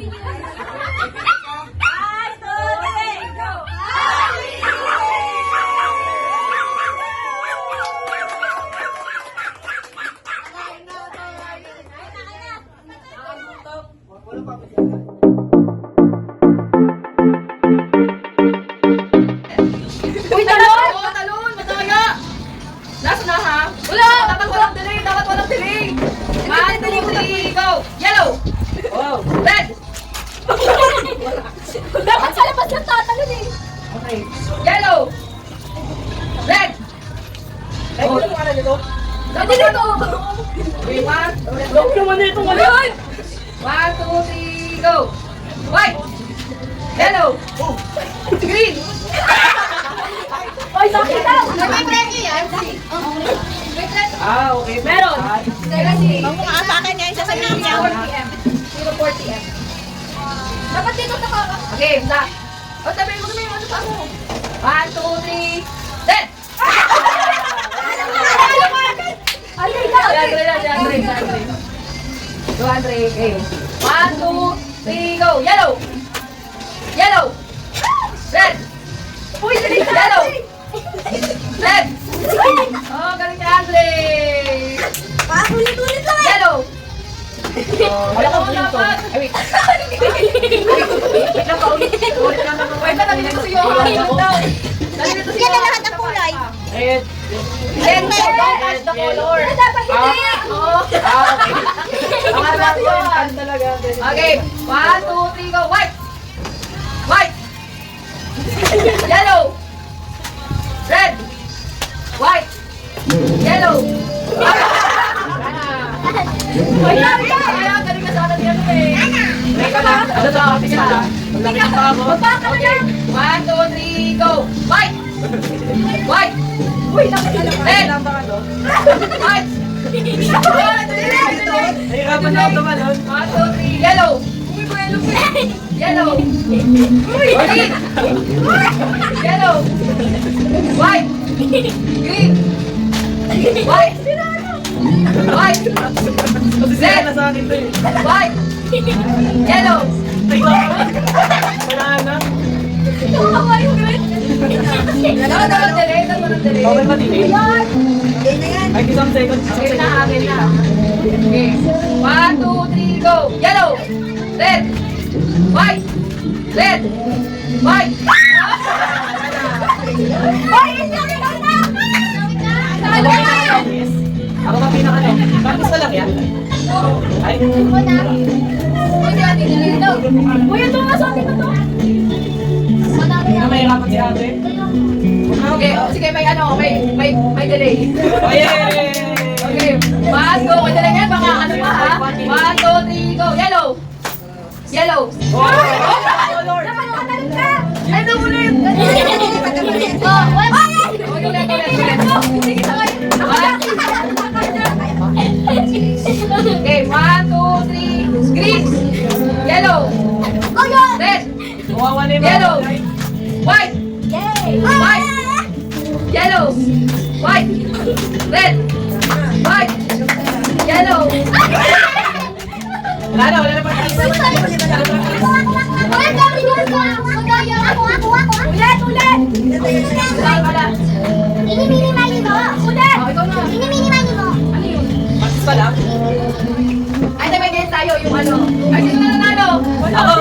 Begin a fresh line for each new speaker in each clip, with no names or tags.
Uy, talon! Oo, talon! Madaya! Last na ha? Wala! Dapat walang delay! Dapat walang delay! 1, 2, 3, go! Yellow!
Wow!
Red!
Dapat sa labas lang tatalon eh.
Okay.
Yellow! Red!
Ay, ano mo ka dito?
Dapat dito! Okay, 1,
Lock naman na itong wala!
1, 2, 3, go! White! Yellow! Green!
Oy, sakit daw.
May premyo yan?
Ah, okay.
Meron!
Mamukha sa akin yan, sasabihin niya.
4 PM. 0 PM. Dapat dito sa kaka. Okay, na. O, sabi mo kami yung ano pa mo. 1, 2, 3, set!
Ay, daw.
Andre. 200, okay. 1, 2, 3, go! Yellow! Yellow! Red!
Uy, dali ka.
Yellow! Red! Oh, galing ni Andre!
Ulit-ulit lang.
Yellow!
Wala ka
Oo,
blue to.
dapat.
Ay, wait. Wait lang, paulit. Ulit lang naman.
Wait, dali dito si Johan. Dali dito si
Yan na
Johan.
lahat ng kulay.
Red.
Then, don't touch the color.
Pero dapat hindi.
Oo.
Ah, okay. Ang alam ko yung pan talaga.
Okay, 1, 2, 3, go. White! White! Yellow! Red! White! Yellow! Ayan, galing ka sa atin yan eh.
Teka lang. Ano to? Sige na. Malaki pa ako.
Baka na yan.
1, 2, 3, go. White! White!
Uy, dapat alam.
Red!
Ano?
White!
Nahirapan na ako tumalon.
1, 2, 3, yellow! Yellow! Green! Yellow! White! Green! White! White!
Red na sa akin to eh.
White! Yellow!
Wala na.
Tumawa yung red.
Dapat delay,
Okay ba din eh? Ay, isang second.
Okay na, akin na. Okay. 1, 2, 3, go! Yellow! Red! White! Red! White!
Uy, hindi na.
Yes. Ako ba pinaka ano? Practice na lang yan? Ay.
Uy, ito nga sa akin na to.
Hindi na mahirapan si ate.
Okay, sige, may delay.
Oh, yeah!
Okay, 1, go! May delay yan, baka ano pa ha? 1, 2, 3, go! Yellow! Yellow!
Oh, Lord!
Dapat tatalon ka.
Ay, namulit!
Oh, wala.
Ulit.
Sige, sakay.
Okay, 1, 2, 3, green! Yellow!
Oh, yun.
Red!
Kawawa na yung
Yellow! White!
Yay.
White! Yellow! White! Red! White! Yellow!
Wala na pa.
Wala.
Ini-minimali mo. Ulit.
Oh, ikaw na.
Ini-minimali mo.
Ano yun?
Practice pa lang?
Ay, may game tayo, yung ano. Ay, sino na nanalo?
Ako.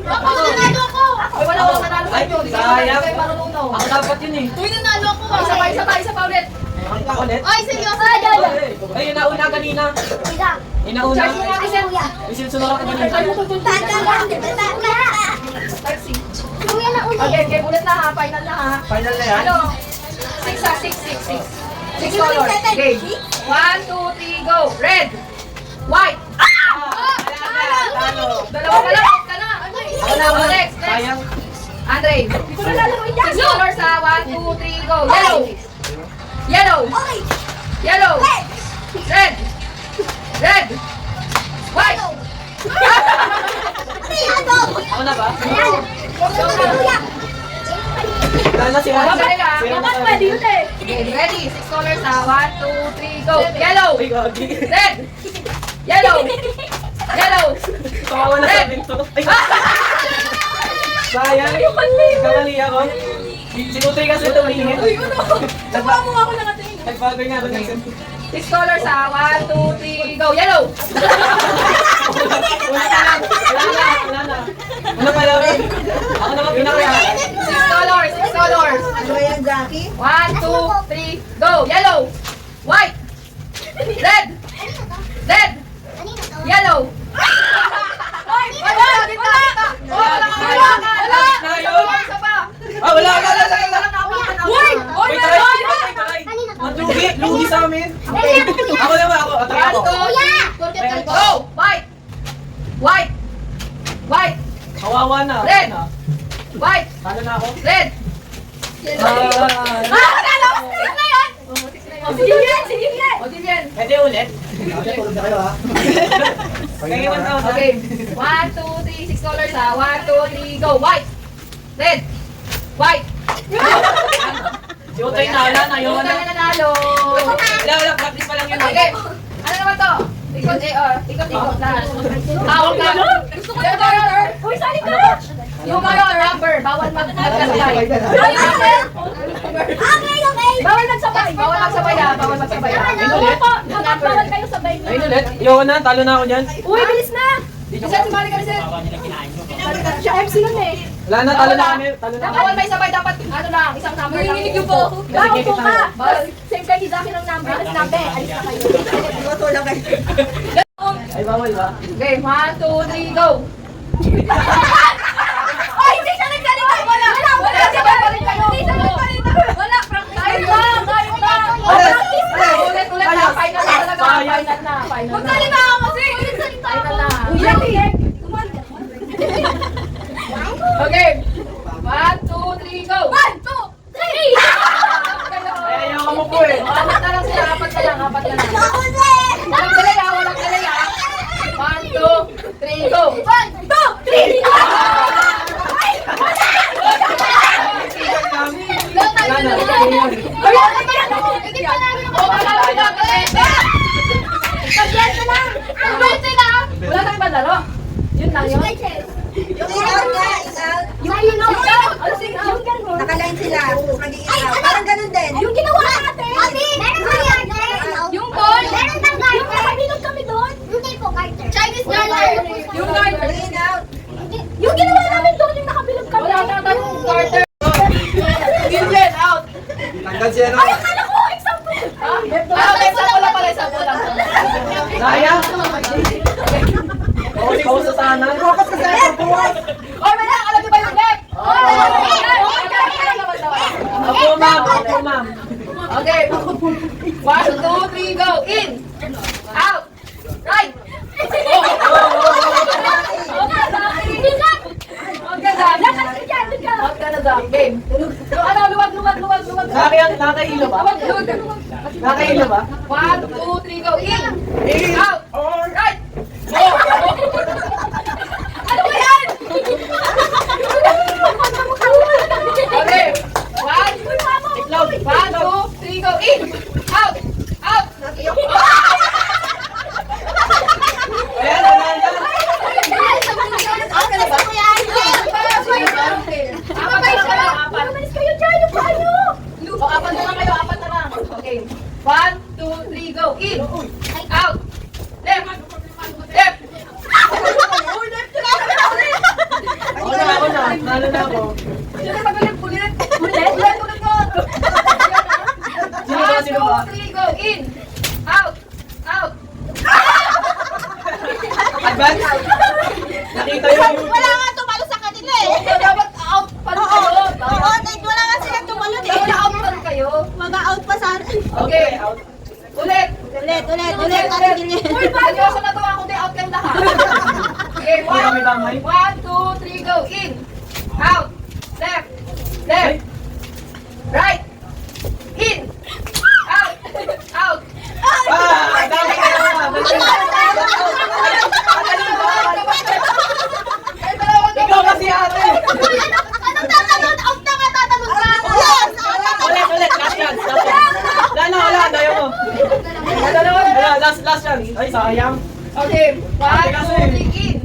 Ako, nanalo ako.
Ay, wala akong nanalo sa inyo. Di
Sayang.
kayo marunong no.
Ako dapat yun eh.
Uy, nanalo ako.
Isa pa ulit.
Ako ulit?
Ay, seryoso. Ay,
Ay, yung nauna kanina. Yung nauna.
Charge mo nga kasi.
Yung sinusunod ako kanina.
Taxi.
Kuya na uli.
Okay, game ulit na ha. Final na ha.
Final na yan?
Ano? 6 ha, 6. 6 colors. Game. 1, 2, 3, go. Red. White.
Talo.
Dalawa ka lang. Out ka na.
Ako na ako.
Next.
Sayang.
Andre.
Hindi ko na lalaroin yan.
6 colors ha. 1, 2, 3, go. Yellow. Yellow.
Okay.
Yellow. Red. Red. White.
Ano yan, ano?
Ako na ba?
Ayan. Kuya.
Wala na si ate.
Dapat pwede yun eh.
Okay, ready? 6 colors ha. 1, 2, 3, go. Yellow.
Uy, gagi.
Red. Yellow. Yellow.
Kawawa na sa binto. Ay! Sayang! Kamali ako. Si Utoy kasi tumingin.
Nagbago ako lang natin.
Nagbago nga ako ng
6 colors ha. 1, 2, 3, go. Yellow.
Wala na lang. Wala na. Ano pala? Ako naman pinakaya.
6 colors. 6 colors.
Ano ba yan, Jackie?
1, 2, 3, go. Yellow. White. Red. Red. Yellow. Wala. Kita. Wala. Isa pa.
Ah, wala.
Uy! Uy!
Wait, try. Lugi sa amin. Ako naman ako. Atry ako.
Go! White! White! White!
Kawawa na.
Red. White!
Talo na ako.
Red!
Sige yan, sige yan.
O, din yan.
Pwede ulit.
Tulog na kayo ha.
Kaya 1,000.
Okay. 1, 2, 3, 6 colors ha. 1, 2, 3, go! White! Red! White!
Si Utoy na. Wala na.
Yung
Yung
na
na.
nanalo.
Wala. Practice pa lang yun.
Okay. Ano naman to? Ikot na. Out na. Gusto ko na.
Uy, sali ka.
Yung rubber. Bawal magkasabay.
Okay. Bawal magsabay.
Bawal magsabay ha. Bawal magsabay ha.
Oo po. Bawal kayo sabay niyo.
Ayun ulit. Yung na. Talo na ako dyan.
Uy, bilis na.
Reset, sumali ka, reset.
Siya MC nun eh.
Wala na. Talo na kami. Talo na
Bawal
kami.
may sabay. Dapat ano lang. Isang number lang.
Nanginginig yung po. Gawa po ka.
Bawal.
Same kay Hizaki ng number. Alis na be. Alis na kayo.
Ay, bawal ba?
Okay, 1, 2, 3, go.
Ay, hindi siya nagsalita. Wala.
Wala, sabay pa rin kayo.
Hindi siya nagsalita. Wala. Practice.
Tayo lang, tayo lang.
Practice na.
Ulit na. Final na talaga. Final na.
Magsalita ako kasi.
Final na.
Uy, Jackie.
Okay. 1, 2, 3, go.
1, 2, 3.
Ay, ayaw mo po eh.
Apat na lang sila. Apat na lang. Apat na lang.
Ako din.
Walang delay ha. Walang delay ha. 1, 2, 3, go.
1, 2, 3.
Wala na.
Wala nang balaro. Yun lang yun.
Yung ganun.
Nakaline sila, mag-iilaw. Parang ganun din.
Yung ginawa natin. Meron ba yan? Yung ball. Meron bang garter? Yung nakabilog kami doon. Hindi po garter. Chinese garter.
Yung garter.
Mag-iilaw.
Yung ginawa namin doon, yung nakabilog kami.
Wala nang tanong garter. Gillen, out.
Tanggal siya no?
Ay, akala ko, example.
Example lang pala. Example lang.
Sayang. Focus sa sana.
Focus ka sa ito, buwas!
Oy, wala. Alam niyo ba yung left?
Opo, ma'am. Opo, ma'am.
Okay. 1, 2, 3, go. In. Out. Right. Ang ganda. Out ka na dyan. Game. Ano, luwag.
Nakakailo ba? Nakakailo ba?
1, 2, 3, go. In. Out. Right. Ano ba yan? Okay. 1, 2, 3, go. In. Out. Out.
Ayan, wala na.
Umalis kayo dyan, yung paano?
Apat na lang kayo. Apat na lang. Okay. 1, 2, 3, go. In. Out. Left. Left.
Ako na. Talo na ako.
Sino magaling ulit?
Ulit?
Ulit ko.
Sino ba?
1, 2, 3, go. In. Out. Out.
Advance? Nakita yung...
Wala nga tumalo sa kanila eh.
Dapat out pa rin kayo.
Oo, wala nga sila tumalo
Dapat out pa rin kayo.
Mag-out pa sana.
Okay. Ulit.
Ulit.
Uy, bakit ako natawa ko? Di out kayong lahat. Okay,
Hindi kami damay.
1, 2, 3, go. In. Out. Left. Left. Right. In. Out. Out.
Ah! Dami ka na. Ikaw kasi ate.
Anong tatanong? Out na nga tatanong ka. Yes!
Ulit. Last chance. Wala. Dayo mo. Wala. Last chance. Ay, sayang.
Okay, 1, 2, 3, in.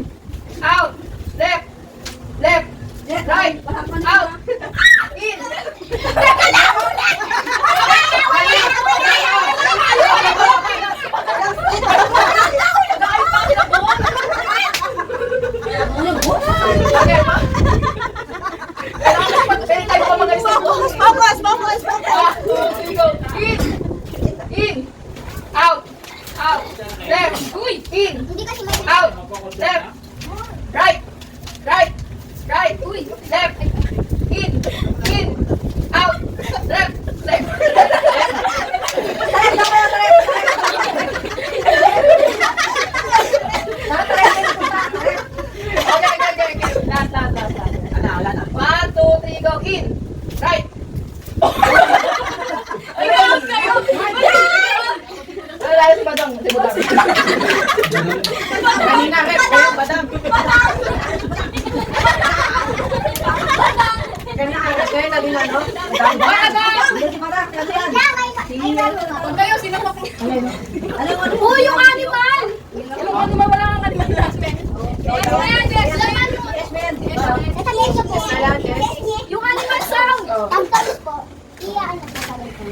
Yung animal sound! Tagtalos po. Iya, ano po sabi ko?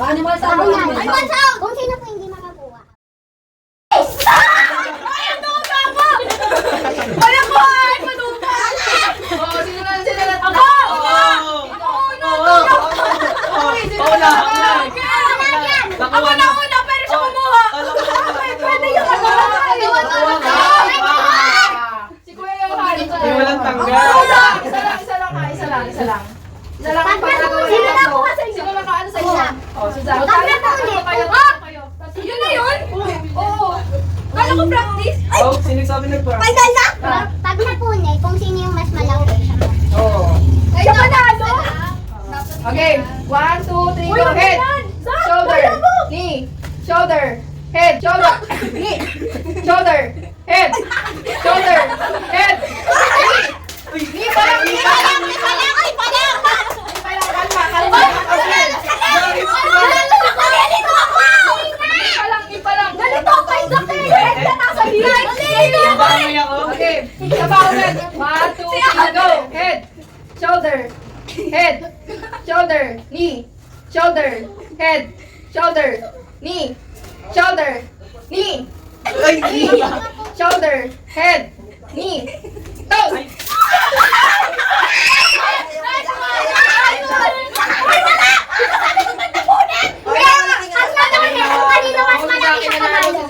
Animal sound.
Animal sound! Kung sino po hindi makakuha.
Wala ko! Ay, manupa! Oh, sino na? Ako!
Paula, nakuha na.
Una, pero siya kumuha! Pwede yung ano? Si Kuya Johan.
Hindi walang tanggal.
Isa lang ang pagkakawin
Sino na
ko.
kuha sa inyo?
Sino nakaano sa isa? Oh, Suzanne.
Tanggal na
Tatlo
ulit.
kayo, tatlo kayo. Yun na yun? Oo. Kala ko practice.
Oh, sino sabi nag-practice?
Final na! Pag napuni, kung sino yung mas malaki, siya po.
Oo.
Siya panalo!
Okay, 1, 2, 3, go. Head, shoulder, knee, shoulder, head, shoulder, knee, shoulder, head, shoulder, head, knee, parang, knee, parang, kalma. Knee parang.
Ganito ako yung doktor! Head ka nasa light!
Baboy ako.
Okay, saba ulit. 1, 2, 3, go. Head, shoulder, head, shoulder, knee, shoulder, head, shoulder, knee, shoulder, knee, knee, shoulder, head, knee, toes.
Kanino mas malaki siya panalo?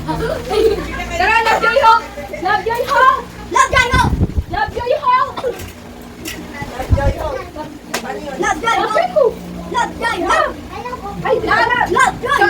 Tara, love Joy Ho! Love Joy Ho!
Love Joy Ho!
Love Joy Ho!
Love Joy Ho! Love Joy Ho! Ay, Lara! Love Joy